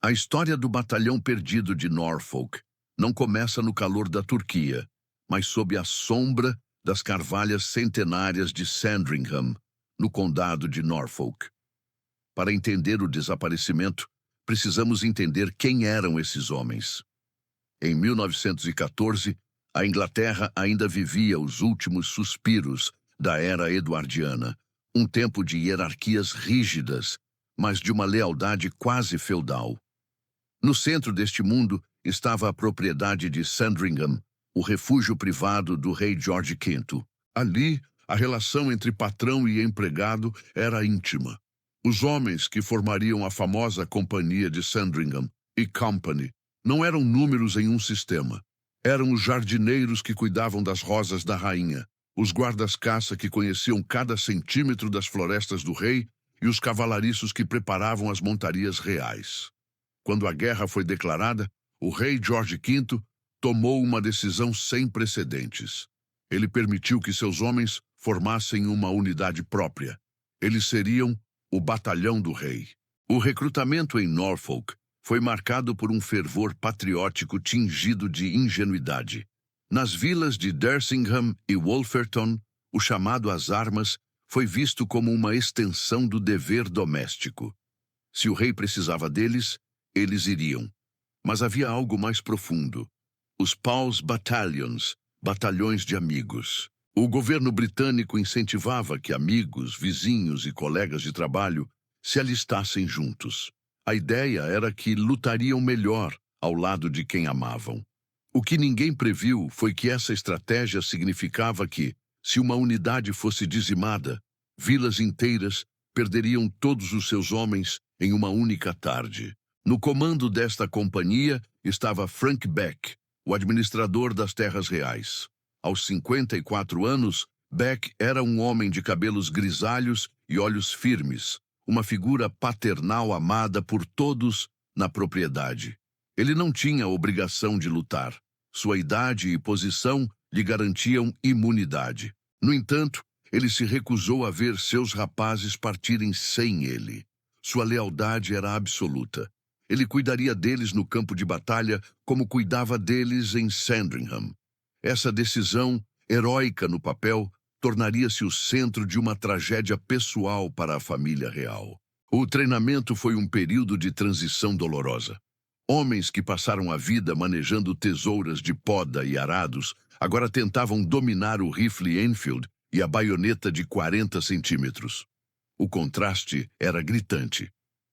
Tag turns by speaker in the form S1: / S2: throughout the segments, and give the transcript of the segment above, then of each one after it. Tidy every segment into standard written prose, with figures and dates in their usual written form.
S1: A história do Batalhão Perdido de Norfolk não começa no calor da Turquia, mas sob a sombra das carvalhas centenárias de Sandringham, no condado de Norfolk. Para entender o desaparecimento, precisamos entender quem eram esses homens. Em 1914, a Inglaterra ainda vivia os últimos suspiros da era eduardiana, um tempo de hierarquias rígidas, mas de uma lealdade quase feudal. No centro deste mundo estava a propriedade de Sandringham, o refúgio privado do rei George V. Ali, a relação entre patrão e empregado era íntima. Os homens que formariam a famosa Companhia de Sandringham e Company não eram números em um sistema. Eram os jardineiros que cuidavam das rosas da rainha, os guardas-caça que conheciam cada centímetro das florestas do rei e os cavalariços que preparavam as montarias reais. Quando a guerra foi declarada, o rei George V tomou uma decisão sem precedentes. Ele permitiu que seus homens formassem uma unidade própria. Eles seriam o Batalhão do Rei. O recrutamento em Norfolk foi marcado por um fervor patriótico tingido de ingenuidade. Nas vilas de Dersingham e Wolferton, o chamado às armas foi visto como uma extensão do dever doméstico. Se o rei precisava deles, eles iriam. Mas havia algo mais profundo. Os Pals Battalions, batalhões de amigos. O governo britânico incentivava que amigos, vizinhos e colegas de trabalho se alistassem juntos. A ideia era que lutariam melhor ao lado de quem amavam. O que ninguém previu foi que essa estratégia significava que, se uma unidade fosse dizimada, vilas inteiras perderiam todos os seus homens em uma única tarde. No comando desta companhia estava Frank Beck, o administrador das terras reais. Aos 54 anos, Beck era um homem de cabelos grisalhos e olhos firmes, uma figura paternal amada por todos na propriedade. Ele não tinha obrigação de lutar. Sua idade e posição lhe garantiam imunidade. No entanto, ele se recusou a ver seus rapazes partirem sem ele. Sua lealdade era absoluta. Ele cuidaria deles no campo de batalha como cuidava deles em Sandringham. Essa decisão, heróica no papel, tornaria-se o centro de uma tragédia pessoal para a família real. O treinamento foi um período de transição dolorosa. Homens que passaram a vida manejando tesouras de poda e arados agora tentavam dominar o rifle Enfield e a baioneta de 40 centímetros. O contraste era gritante.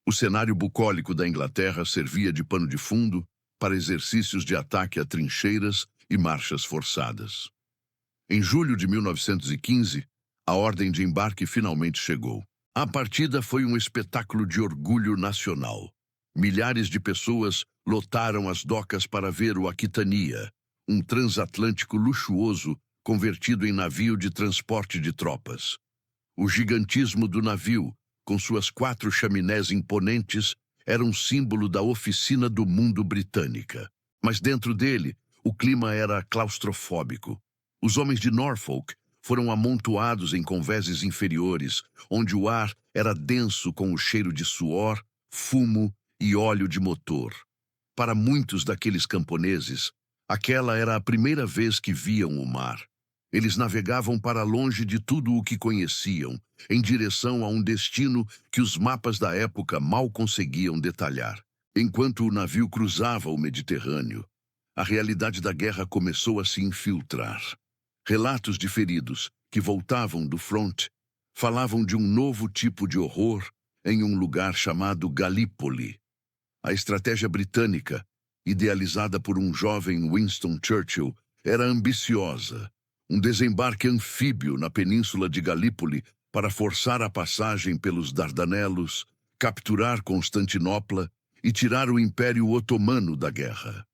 S1: O cenário bucólico da Inglaterra servia de pano de fundo para exercícios de ataque a trincheiras e marchas forçadas. Em julho de 1915, a ordem de embarque finalmente chegou. A partida foi um espetáculo de orgulho nacional. Milhares de pessoas lotaram as docas para ver o Aquitania, um transatlântico luxuoso convertido em navio de transporte de tropas. O gigantismo do navio, com suas 4 chaminés imponentes, era um símbolo da oficina do mundo britânica. Mas dentro dele, o clima era claustrofóbico. Os homens de Norfolk foram amontoados em convéses inferiores, onde o ar era denso com o cheiro de suor, fumo e óleo de motor. Para muitos daqueles camponeses, aquela era a primeira vez que viam o mar. Eles navegavam para longe de tudo o que conheciam, em direção a um destino que os mapas da época mal conseguiam detalhar. Enquanto o navio cruzava o Mediterrâneo, a realidade da guerra começou a se infiltrar. Relatos de feridos que voltavam do front falavam de um novo tipo de horror em um lugar chamado Galípoli. A estratégia britânica, idealizada por um jovem Winston Churchill, era ambiciosa. Um desembarque anfíbio na península de Galípoli para forçar a passagem pelos Dardanelos, capturar Constantinopla e tirar o Império Otomano da guerra.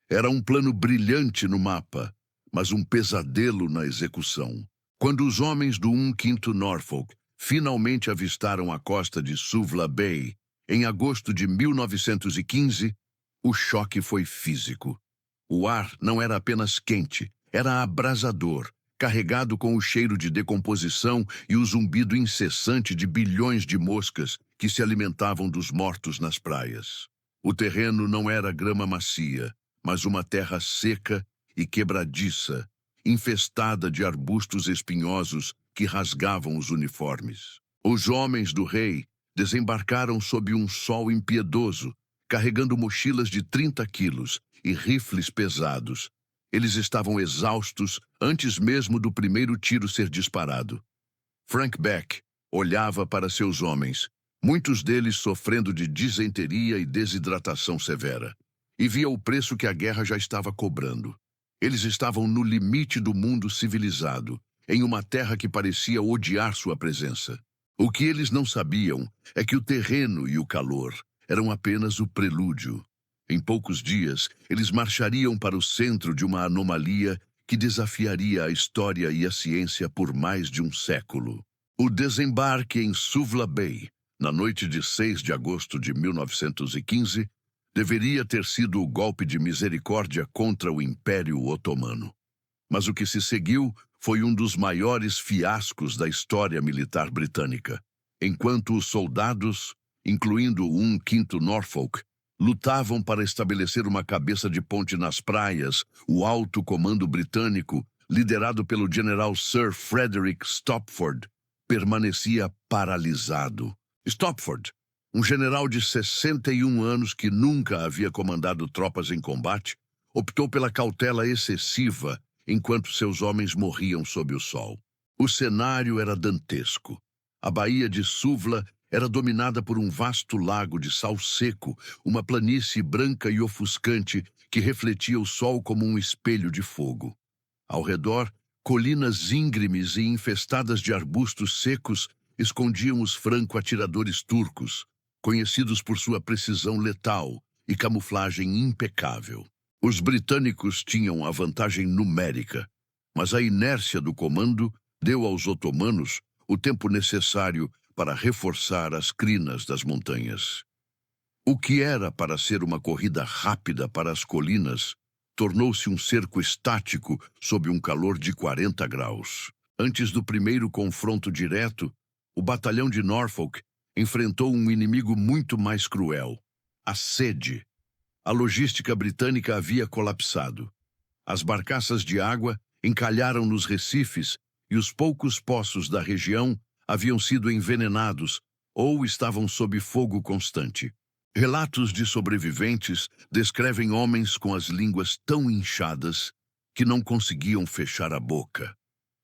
S1: Era um plano brilhante no mapa, mas um pesadelo na execução. Quando os homens do 1º Norfolk finalmente avistaram a costa de Suvla Bay, em agosto de 1915, o choque foi físico. O ar não era apenas quente, era abrasador, carregado com o cheiro de decomposição e o zumbido incessante de bilhões de moscas que se alimentavam dos mortos nas praias. O terreno não era grama macia, mas uma terra seca e quebradiça, infestada de arbustos espinhosos que rasgavam os uniformes. Os homens do rei desembarcaram sob um sol impiedoso, carregando mochilas de 30 quilos e rifles pesados. Eles estavam exaustos antes mesmo do primeiro tiro ser disparado. Frank Beck olhava para seus homens, muitos deles sofrendo de disenteria e desidratação severa, e via o preço que a guerra já estava cobrando. Eles estavam no limite do mundo civilizado, em uma terra que parecia odiar sua presença. O que eles não sabiam é que o terreno e o calor eram apenas o prelúdio. Em poucos dias, eles marchariam para o centro de uma anomalia que desafiaria a história e a ciência por mais de um século. O desembarque em Suvla Bay, na noite de 6 de agosto de 1915, deveria ter sido o golpe de misericórdia contra o Império Otomano. Mas o que se seguiu foi um dos maiores fiascos da história militar britânica. Enquanto os soldados, incluindo o 1º Norfolk, lutavam para estabelecer uma cabeça de ponte nas praias, o alto comando britânico, liderado pelo general Sir Frederick Stopford, permanecia paralisado. Stopford, um general de 61 anos que nunca havia comandado tropas em combate, optou pela cautela excessiva enquanto seus homens morriam sob o sol. O cenário era dantesco. A Baía de Suvla era dominada por um vasto lago de sal seco, uma planície branca e ofuscante que refletia o sol como um espelho de fogo. Ao redor, colinas íngremes e infestadas de arbustos secos escondiam os franco-atiradores turcos, conhecidos por sua precisão letal e camuflagem impecável. Os britânicos tinham a vantagem numérica, mas a inércia do comando deu aos otomanos o tempo necessário para reforçar as crinas das montanhas. O que era para ser uma corrida rápida para as colinas tornou-se um cerco estático sob um calor de 40 graus. Antes do primeiro confronto direto, o batalhão de Norfolk enfrentou um inimigo muito mais cruel: a sede. A logística britânica havia colapsado. As barcaças de água encalharam nos recifes e os poucos poços da região haviam sido envenenados ou estavam sob fogo constante. Relatos de sobreviventes descrevem homens com as línguas tão inchadas que não conseguiam fechar a boca.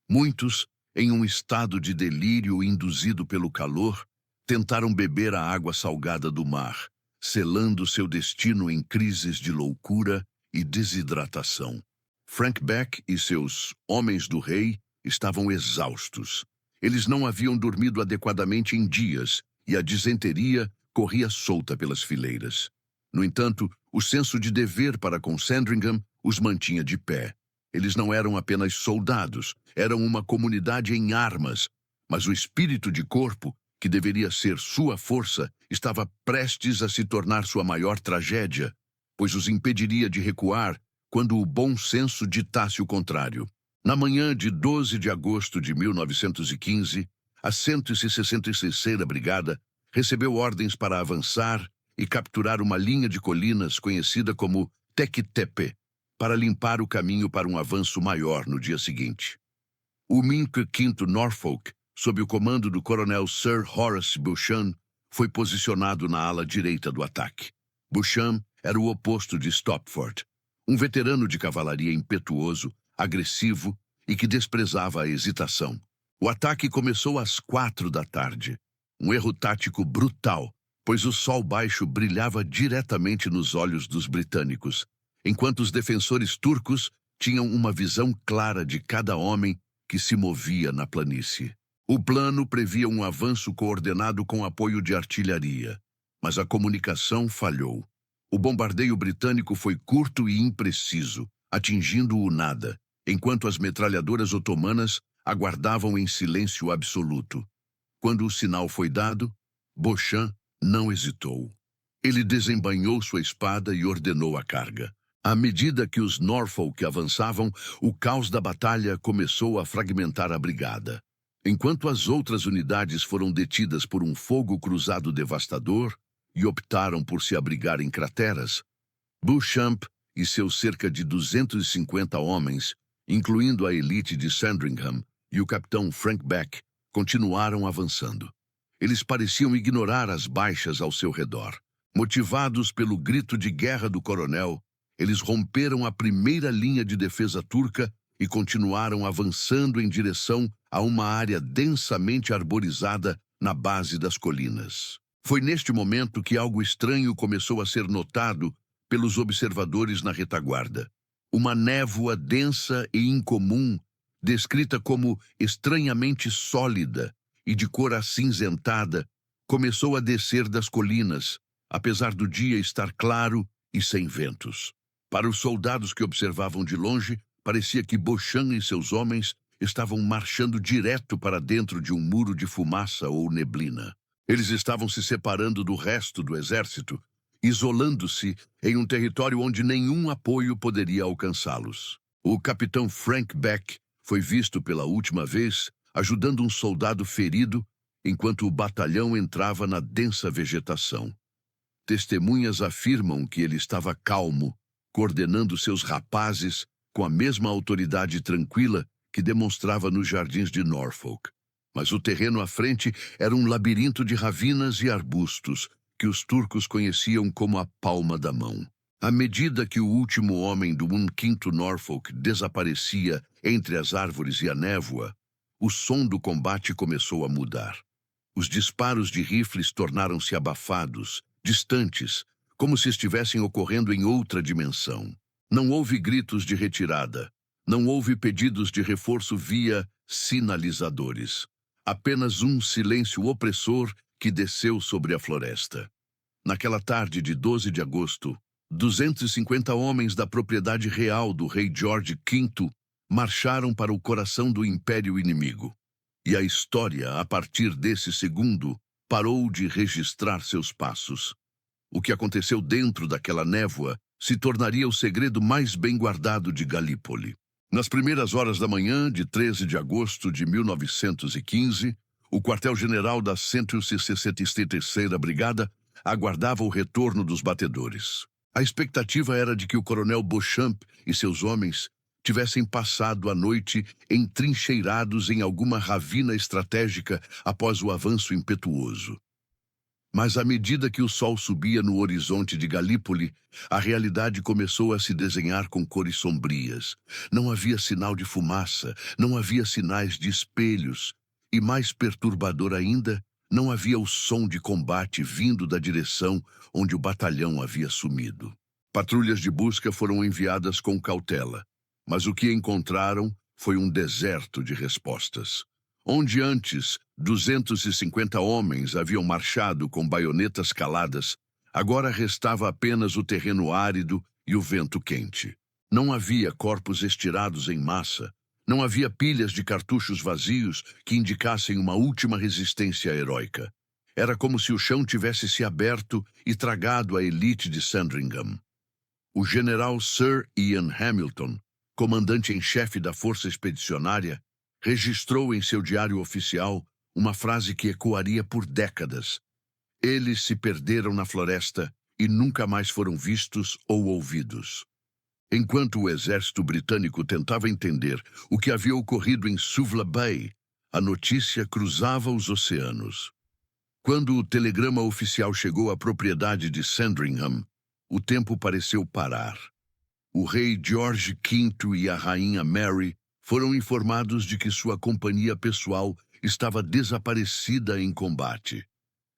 S1: Muitos, em um estado de delírio induzido pelo calor, tentaram beber a água salgada do mar, selando seu destino em crises de loucura e desidratação. Frank Beck e seus homens do rei estavam exaustos. Eles não haviam dormido adequadamente em dias e a disenteria corria solta pelas fileiras. No entanto, o senso de dever para com Sandringham os mantinha de pé. Eles não eram apenas soldados, eram uma comunidade em armas, mas o espírito de corpo, que deveria ser sua força, estava prestes a se tornar sua maior tragédia, pois os impediria de recuar quando o bom senso ditasse o contrário. Na manhã de 12 de agosto de 1915, a 166ª Brigada recebeu ordens para avançar e capturar uma linha de colinas conhecida como Teque-Tepe, para limpar o caminho para um avanço maior no dia seguinte. O 5º Norfolk, sob o comando do coronel Sir Horace Beauchamp, foi posicionado na ala direita do ataque. Beauchamp era o oposto de Stopford, um veterano de cavalaria impetuoso, agressivo e que desprezava a hesitação. O ataque começou às 4 da tarde. Um erro tático brutal, pois o sol baixo brilhava diretamente nos olhos dos britânicos, enquanto os defensores turcos tinham uma visão clara de cada homem que se movia na planície. O plano previa um avanço coordenado com apoio de artilharia, mas a comunicação falhou. O bombardeio britânico foi curto e impreciso, atingindo o nada, enquanto as metralhadoras otomanas aguardavam em silêncio absoluto. Quando o sinal foi dado, Beauchamp não hesitou. Ele desembainhou sua espada e ordenou a carga. À medida que os Norfolk avançavam, o caos da batalha começou a fragmentar a brigada. Enquanto as outras unidades foram detidas por um fogo cruzado devastador, e optaram por se abrigar em crateras, Beauchamp e seus cerca de 250 homens, incluindo a elite de Sandringham e o capitão Frank Beck, continuaram avançando. Eles pareciam ignorar as baixas ao seu redor. Motivados pelo grito de guerra do coronel, eles romperam a primeira linha de defesa turca e continuaram avançando em direção a uma área densamente arborizada na base das colinas. Foi neste momento que algo estranho começou a ser notado pelos observadores na retaguarda. Uma névoa densa e incomum, descrita como estranhamente sólida e de cor acinzentada, começou a descer das colinas, apesar do dia estar claro e sem ventos. Para os soldados que observavam de longe, parecia que Beauchamp e seus homens estavam marchando direto para dentro de um muro de fumaça ou neblina. Eles estavam se separando do resto do exército, isolando-se em um território onde nenhum apoio poderia alcançá-los. O capitão Frank Beck foi visto pela última vez ajudando um soldado ferido enquanto o batalhão entrava na densa vegetação. Testemunhas afirmam que ele estava calmo, coordenando seus rapazes com a mesma autoridade tranquila que demonstrava nos jardins de Norfolk. Mas o terreno à frente era um labirinto de ravinas e arbustos que os turcos conheciam como a palma da mão. À medida que o último homem do 1/5 Norfolk desaparecia entre as árvores e a névoa, o som do combate começou a mudar. Os disparos de rifles tornaram-se abafados, distantes, como se estivessem ocorrendo em outra dimensão. Não houve gritos de retirada. Não houve pedidos de reforço via sinalizadores. Apenas um silêncio opressor que desceu sobre a floresta. Naquela tarde de 12 de agosto, 250 homens da propriedade real do rei George V marcharam para o coração do império inimigo. E a história, a partir desse segundo, parou de registrar seus passos. O que aconteceu dentro daquela névoa se tornaria o segredo mais bem guardado de Galípoli. Nas primeiras horas da manhã de 13 de agosto de 1915, o quartel-general da 163ª Brigada aguardava o retorno dos batedores. A expectativa era de que o coronel Beauchamp e seus homens tivessem passado a noite entrincheirados em alguma ravina estratégica após o avanço impetuoso. Mas à medida que o sol subia no horizonte de Galípoli, a realidade começou a se desenhar com cores sombrias. Não havia sinal de fumaça, não havia sinais de espelhos, e mais perturbador ainda, não havia o som de combate vindo da direção onde o batalhão havia sumido. Patrulhas de busca foram enviadas com cautela, mas o que encontraram foi um deserto de respostas. Onde antes 250 homens haviam marchado com baionetas caladas, agora restava apenas o terreno árido e o vento quente. Não havia corpos estirados em massa, não havia pilhas de cartuchos vazios que indicassem uma última resistência heróica. Era como se o chão tivesse se aberto e tragado a elite de Sandringham. O general Sir Ian Hamilton, comandante em chefe da força expedicionária, registrou em seu diário oficial uma frase que ecoaria por décadas. Eles se perderam na floresta e nunca mais foram vistos ou ouvidos. Enquanto o exército britânico tentava entender o que havia ocorrido em Suvla Bay, a notícia cruzava os oceanos. Quando o telegrama oficial chegou à propriedade de Sandringham, o tempo pareceu parar. O rei George V e a rainha Mary foram informados de que sua companhia pessoal estava desaparecida em combate.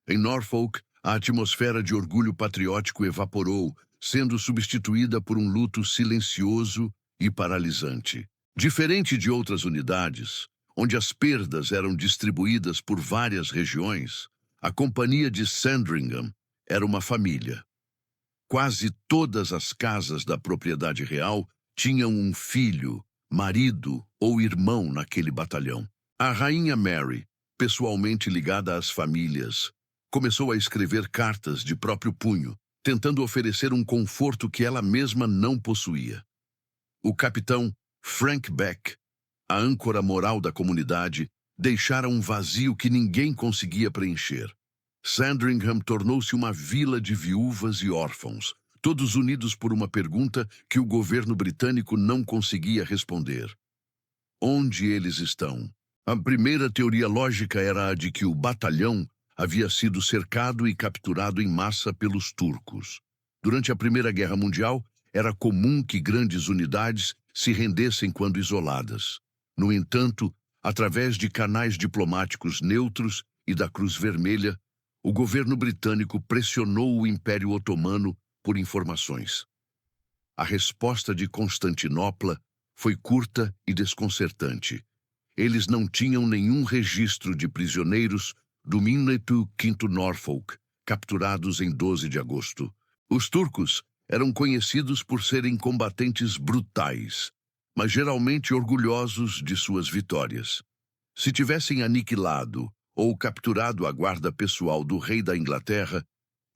S1: Em Norfolk, a atmosfera de orgulho patriótico evaporou, sendo substituída por um luto silencioso e paralisante. Diferente de outras unidades, onde as perdas eram distribuídas por várias regiões, a companhia de Sandringham era uma família. Quase todas as casas da propriedade real tinham um filho, marido ou irmão naquele batalhão. A rainha Mary, pessoalmente ligada às famílias, começou a escrever cartas de próprio punho, tentando oferecer um conforto que ela mesma não possuía. O capitão Frank Beck, a âncora moral da comunidade, deixara um vazio que ninguém conseguia preencher. Sandringham tornou-se uma vila de viúvas e órfãos, todos unidos por uma pergunta que o governo britânico não conseguia responder. Onde eles estão? A primeira teoria lógica era a de que o batalhão havia sido cercado e capturado em massa pelos turcos. Durante a Primeira Guerra Mundial, era comum que grandes unidades se rendessem quando isoladas. No entanto, através de canais diplomáticos neutros e da Cruz Vermelha, o governo britânico pressionou o Império Otomano por informações. A resposta de Constantinopla foi curta e desconcertante. Eles não tinham nenhum registro de prisioneiros do Minuto V Norfolk, capturados em 12 de agosto. Os turcos eram conhecidos por serem combatentes brutais, mas geralmente orgulhosos de suas vitórias. Se tivessem aniquilado ou capturado a guarda pessoal do rei da Inglaterra,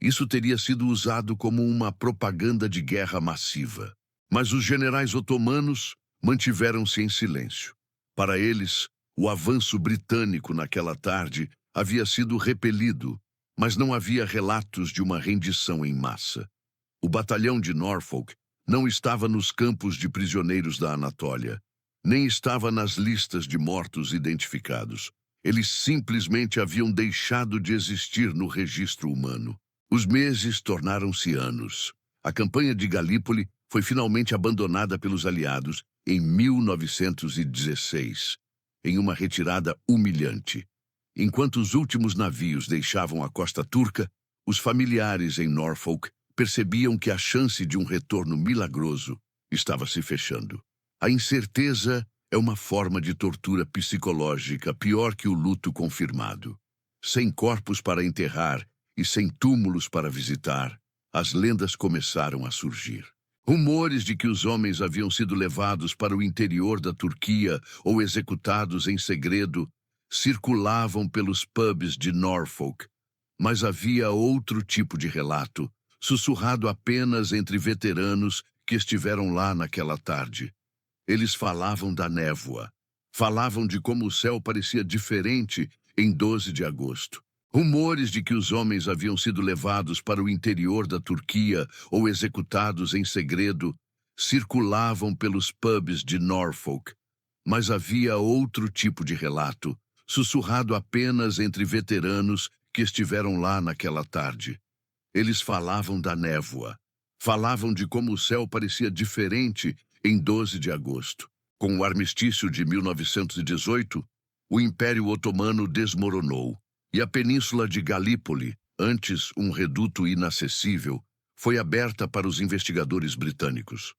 S1: isso teria sido usado como uma propaganda de guerra massiva. Mas os generais otomanos mantiveram-se em silêncio. Para eles, o avanço britânico naquela tarde havia sido repelido, mas não havia relatos de uma rendição em massa. O batalhão de Norfolk não estava nos campos de prisioneiros da Anatólia, nem estava nas listas de mortos identificados. Eles simplesmente haviam deixado de existir no registro humano. Os meses tornaram-se anos. A campanha de Galípoli foi finalmente abandonada pelos aliados em 1916, em uma retirada humilhante. Enquanto os últimos navios deixavam a costa turca, os familiares em Norfolk percebiam que a chance de um retorno milagroso estava se fechando. A incerteza é uma forma de tortura psicológica pior que o luto confirmado. Sem corpos para enterrar e sem túmulos para visitar, as lendas começaram a surgir. Rumores de que os homens haviam sido levados para o interior da Turquia ou executados em segredo circulavam pelos pubs de Norfolk, mas havia outro tipo de relato, sussurrado apenas entre veteranos que estiveram lá naquela tarde. Eles falavam da névoa, falavam de como o céu parecia diferente em 12 de agosto. Rumores de que os homens haviam sido levados para o interior da Turquia ou executados em segredo circulavam pelos pubs de Norfolk, mas havia outro tipo de relato, sussurrado apenas entre veteranos que estiveram lá naquela tarde. Eles falavam da névoa, falavam de como o céu parecia diferente em 12 de agosto. Com o armistício de 1918, o Império Otomano desmoronou. E a península de Galípoli, antes um reduto inacessível, foi aberta para os investigadores britânicos.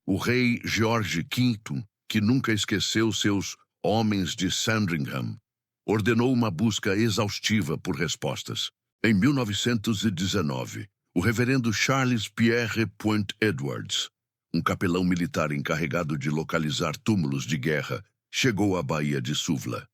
S1: O rei George V, que nunca esqueceu seus homens de Sandringham, ordenou uma busca exaustiva por respostas. Em 1919, o reverendo Charles Pierre Point Edwards, um capelão militar encarregado de localizar túmulos de guerra, chegou à Baía de Suvla.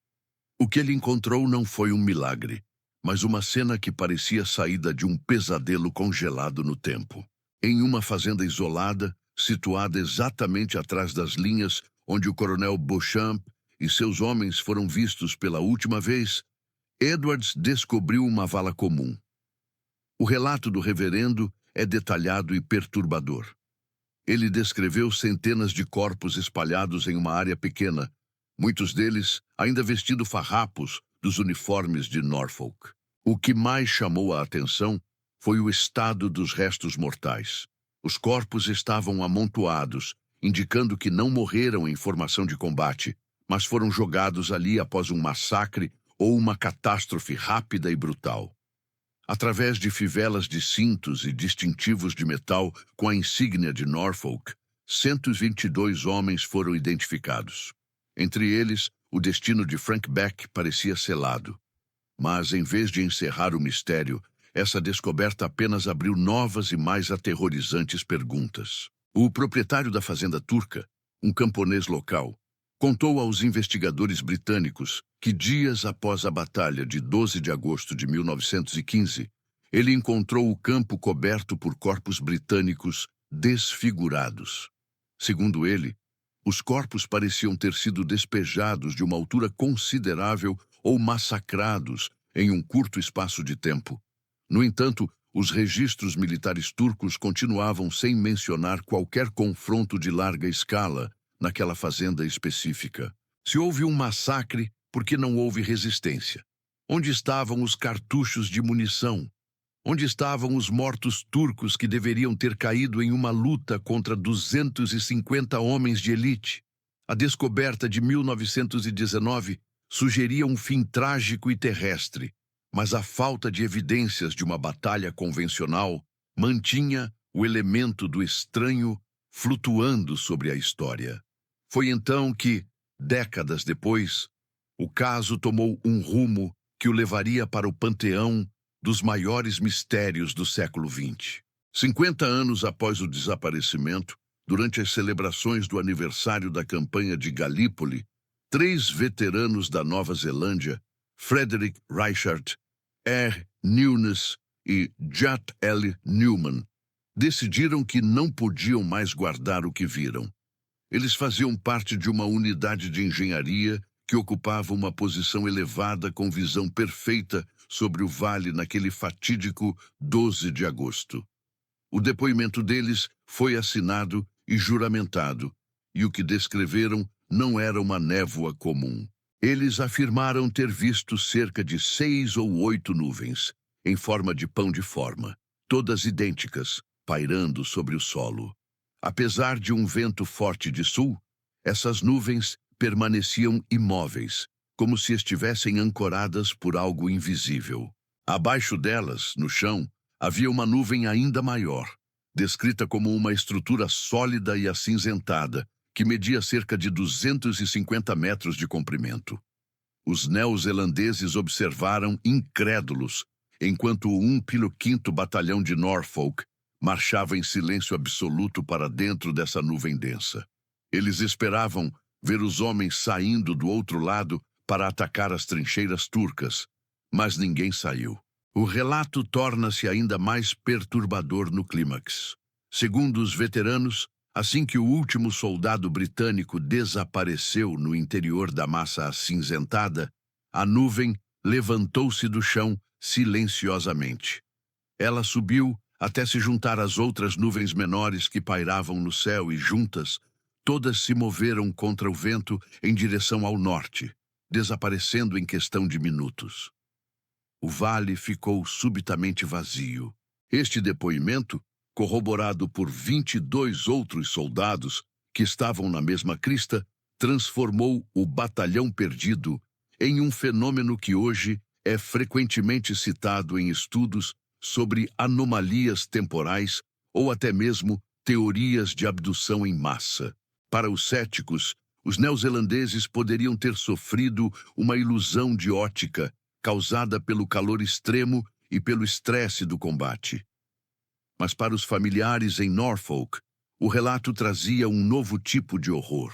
S1: O que ele encontrou não foi um milagre, mas uma cena que parecia saída de um pesadelo congelado no tempo. Em uma fazenda isolada, situada exatamente atrás das linhas onde o coronel Beauchamp e seus homens foram vistos pela última vez, Edwards descobriu uma vala comum. O relato do reverendo é detalhado e perturbador. Ele descreveu centenas de corpos espalhados em uma área pequena, muitos deles ainda vestindo farrapos dos uniformes de Norfolk. O que mais chamou a atenção foi o estado dos restos mortais. Os corpos estavam amontoados, indicando que não morreram em formação de combate, mas foram jogados ali após um massacre ou uma catástrofe rápida e brutal. Através de fivelas de cintos e distintivos de metal com a insígnia de Norfolk, 122 homens foram identificados. Entre eles, o destino de Frank Beck parecia selado. Mas, em vez de encerrar o mistério, essa descoberta apenas abriu novas e mais aterrorizantes perguntas. O proprietário da fazenda turca, um camponês local, contou aos investigadores britânicos que dias após a batalha de 12 de agosto de 1915, ele encontrou o campo coberto por corpos britânicos desfigurados. Segundo ele, os corpos pareciam ter sido despejados de uma altura considerável ou massacrados em um curto espaço de tempo. No entanto, os registros militares turcos continuavam sem mencionar qualquer confronto de larga escala naquela fazenda específica. Se houve um massacre, por que não houve resistência? Onde estavam os cartuchos de munição? Onde estavam os mortos turcos que deveriam ter caído em uma luta contra 250 homens de elite? A descoberta de 1919 sugeria um fim trágico e terrestre, mas a falta de evidências de uma batalha convencional mantinha o elemento do estranho flutuando sobre a história. Foi então que, décadas depois, o caso tomou um rumo que o levaria para o panteão dos maiores mistérios do século XX. 50 anos após o desaparecimento, durante as celebrações do aniversário da campanha de Galípoli, 3 veteranos da Nova Zelândia, Frederick Reichert, R. Nunes e Jat L. Newman, decidiram que não podiam mais guardar o que viram. Eles faziam parte de uma unidade de engenharia que ocupava uma posição elevada com visão perfeita sobre o vale naquele fatídico 12 de agosto. O depoimento deles foi assinado e juramentado, e o que descreveram não era uma névoa comum. Eles afirmaram ter visto cerca de 6 ou 8 nuvens, em forma de pão de forma, todas idênticas, pairando sobre o solo. Apesar de um vento forte de sul, essas nuvens permaneciam imóveis, como se estivessem ancoradas por algo invisível. Abaixo delas, no chão, havia uma nuvem ainda maior, descrita como uma estrutura sólida e acinzentada, que media cerca de 250 metros de comprimento. Os neozelandeses observaram incrédulos, enquanto o 1º Batalhão de Norfolk marchava em silêncio absoluto para dentro dessa nuvem densa. Eles esperavam ver os homens saindo do outro lado para atacar as trincheiras turcas, mas ninguém saiu. O relato torna-se ainda mais perturbador no clímax. Segundo os veteranos, assim que o último soldado britânico desapareceu no interior da massa acinzentada, a nuvem levantou-se do chão silenciosamente. Ela subiu até se juntar às outras nuvens menores que pairavam no céu e, juntas, todas se moveram contra o vento em direção ao norte, desaparecendo em questão de minutos. O vale ficou subitamente vazio. Este depoimento, corroborado por 22 outros soldados que estavam na mesma crista, transformou o Batalhão Perdido em um fenômeno que hoje é frequentemente citado em estudos sobre anomalias temporais ou até mesmo teorias de abdução em massa. Para os céticos, os neozelandeses poderiam ter sofrido uma ilusão de ótica causada pelo calor extremo e pelo estresse do combate. Mas para os familiares em Norfolk, o relato trazia um novo tipo de horror.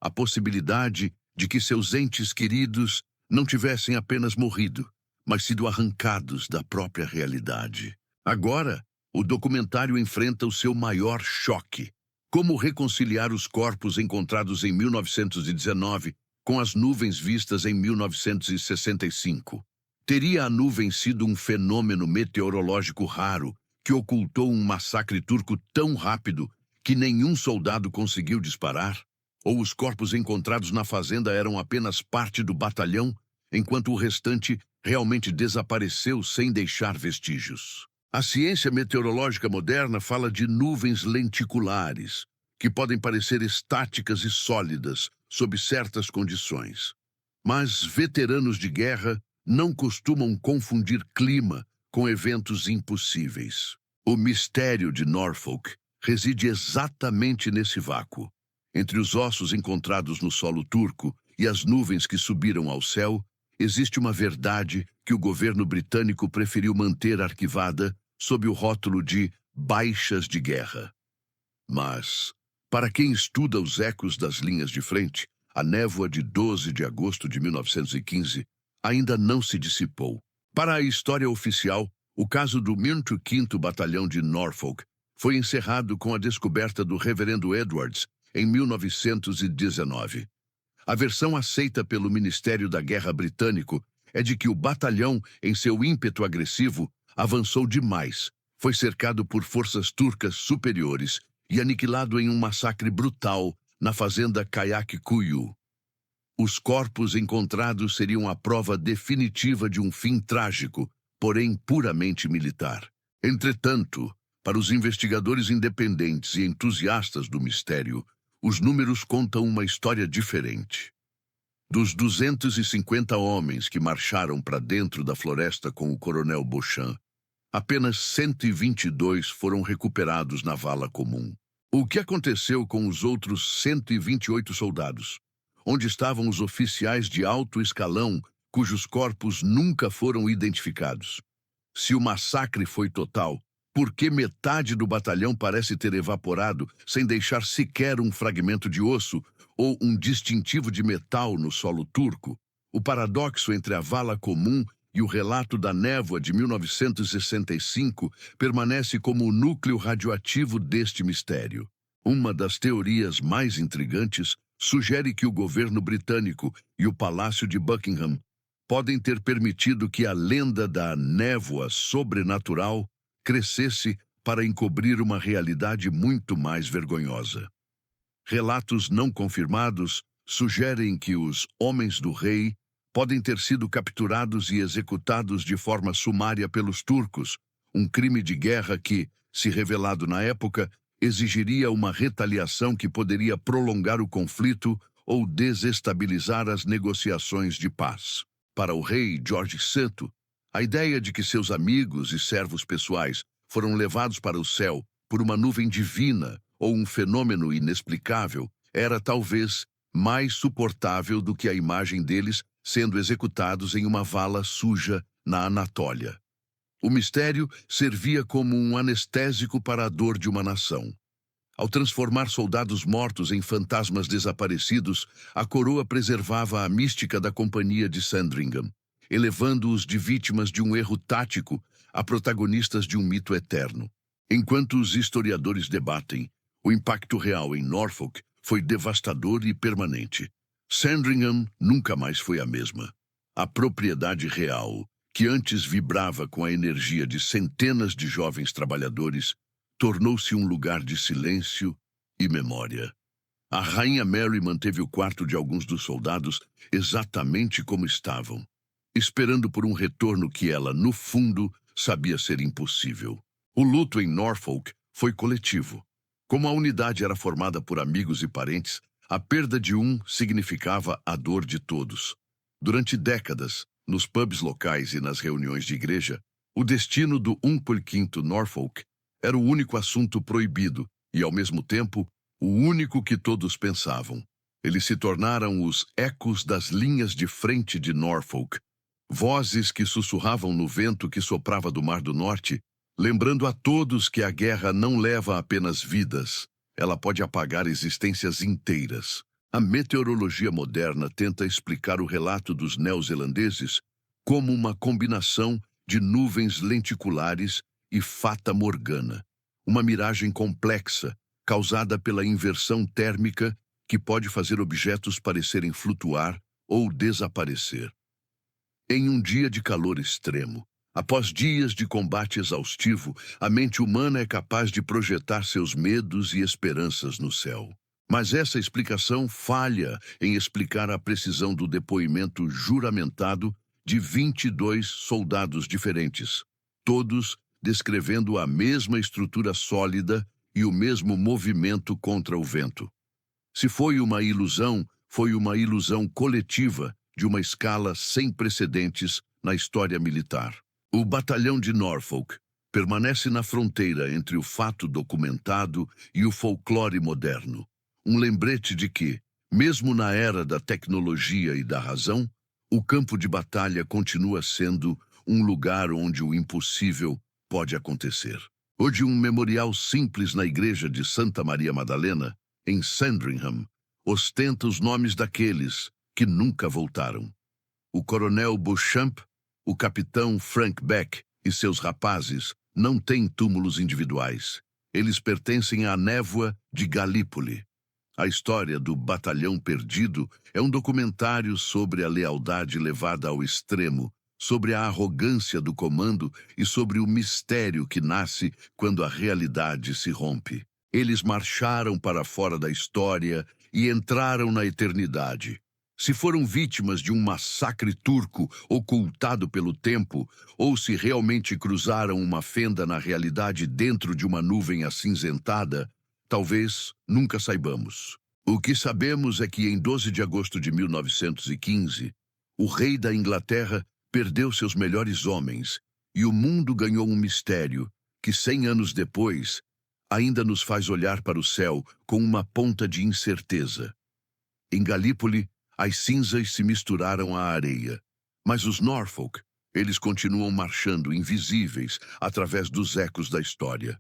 S1: A possibilidade de que seus entes queridos não tivessem apenas morrido, mas sido arrancados da própria realidade. Agora, o documentário enfrenta o seu maior choque. Como reconciliar os corpos encontrados em 1919 com as nuvens vistas em 1965? Teria a nuvem sido um fenômeno meteorológico raro que ocultou um massacre turco tão rápido que nenhum soldado conseguiu disparar? Ou os corpos encontrados na fazenda eram apenas parte do batalhão, enquanto o restante realmente desapareceu sem deixar vestígios? A ciência meteorológica moderna fala de nuvens lenticulares, que podem parecer estáticas e sólidas sob certas condições. Mas veteranos de guerra não costumam confundir clima com eventos impossíveis. O mistério de Norfolk reside exatamente nesse vácuo. Entre os ossos encontrados no solo turco e as nuvens que subiram ao céu, existe uma verdade que o governo britânico preferiu manter arquivada sob o rótulo de baixas de guerra. Mas, para quem estuda os ecos das linhas de frente, a névoa de 12 de agosto de 1915 ainda não se dissipou. Para a história oficial, o caso do 5º Batalhão de Norfolk foi encerrado com a descoberta do Reverendo Edwards em 1919. A versão aceita pelo Ministério da Guerra britânico é de que o batalhão, em seu ímpeto agressivo, avançou demais, foi cercado por forças turcas superiores e aniquilado em um massacre brutal na fazenda Kayakkuyu. Os corpos encontrados seriam a prova definitiva de um fim trágico, porém puramente militar. Entretanto, para os investigadores independentes e entusiastas do mistério, os números contam uma história diferente. Dos 250 homens que marcharam para dentro da floresta com o coronel Beauchamp, apenas 122 foram recuperados na vala comum. O que aconteceu com os outros 128 soldados? Onde estavam os oficiais de alto escalão cujos corpos nunca foram identificados? Se o massacre foi total, por que metade do batalhão parece ter evaporado sem deixar sequer um fragmento de osso ou um distintivo de metal no solo turco? O paradoxo entre a vala comum e o relato da névoa de 1965 permanece como o núcleo radioativo deste mistério. Uma das teorias mais intrigantes sugere que o governo britânico e o Palácio de Buckingham podem ter permitido que a lenda da névoa sobrenatural crescesse para encobrir uma realidade muito mais vergonhosa. Relatos não confirmados sugerem que os homens do rei podem ter sido capturados e executados de forma sumária pelos turcos, um crime de guerra que, se revelado na época, exigiria uma retaliação que poderia prolongar o conflito ou desestabilizar as negociações de paz. Para o rei George VI, a ideia de que seus amigos e servos pessoais foram levados para o céu por uma nuvem divina ou um fenômeno inexplicável era talvez mais suportável do que a imagem deles sendo executados em uma vala suja na Anatólia. O mistério servia como um anestésico para a dor de uma nação. Ao transformar soldados mortos em fantasmas desaparecidos, a coroa preservava a mística da Companhia de Sandringham, elevando-os de vítimas de um erro tático a protagonistas de um mito eterno. Enquanto os historiadores debatem, o impacto real em Norfolk foi devastador e permanente. Sandringham nunca mais foi a mesma. A propriedade real, que antes vibrava com a energia de centenas de jovens trabalhadores, tornou-se um lugar de silêncio e memória. A rainha Mary manteve o quarto de alguns dos soldados exatamente como estavam, esperando por um retorno que ela, no fundo, sabia ser impossível. O luto em Norfolk foi coletivo. Como a unidade era formada por amigos e parentes, a perda de um significava a dor de todos. Durante décadas, nos pubs locais e nas reuniões de igreja, o destino do 1/5 Norfolk era o único assunto proibido e, ao mesmo tempo, o único que todos pensavam. Eles se tornaram os ecos das linhas de frente de Norfolk, vozes que sussurravam no vento que soprava do Mar do Norte, lembrando a todos que a guerra não leva apenas vidas, ela pode apagar existências inteiras. A meteorologia moderna tenta explicar o relato dos neozelandeses como uma combinação de nuvens lenticulares e fata morgana, uma miragem complexa causada pela inversão térmica que pode fazer objetos parecerem flutuar ou desaparecer. Em um dia de calor extremo, após dias de combate exaustivo, a mente humana é capaz de projetar seus medos e esperanças no céu. Mas essa explicação falha em explicar a precisão do depoimento juramentado de 22 soldados diferentes, todos descrevendo a mesma estrutura sólida e o mesmo movimento contra o vento. Se foi uma ilusão coletiva de uma escala sem precedentes na história militar. O batalhão de Norfolk permanece na fronteira entre o fato documentado e o folclore moderno, um lembrete de que, mesmo na era da tecnologia e da razão, o campo de batalha continua sendo um lugar onde o impossível pode acontecer. Hoje, um memorial simples na igreja de Santa Maria Madalena, em Sandringham, ostenta os nomes daqueles que nunca voltaram. O coronel Beauchamp, o capitão Frank Beck e seus rapazes não têm túmulos individuais. Eles pertencem à névoa de Galípoli. A história do Batalhão Perdido é um documentário sobre a lealdade levada ao extremo sobre a arrogância do comando e sobre o mistério que nasce quando a realidade se rompe. Eles marcharam para fora da história e entraram na eternidade. Se foram vítimas de um massacre turco ocultado pelo tempo, ou se realmente cruzaram uma fenda na realidade dentro de uma nuvem acinzentada, talvez nunca saibamos. O que sabemos é que em 12 de agosto de 1915, o rei da Inglaterra perdeu seus melhores homens e o mundo ganhou um mistério que, 100 anos depois, ainda nos faz olhar para o céu com uma ponta de incerteza. Em Galípoli, as cinzas se misturaram à areia, mas os Norfolk, eles continuam marchando invisíveis através dos ecos da história.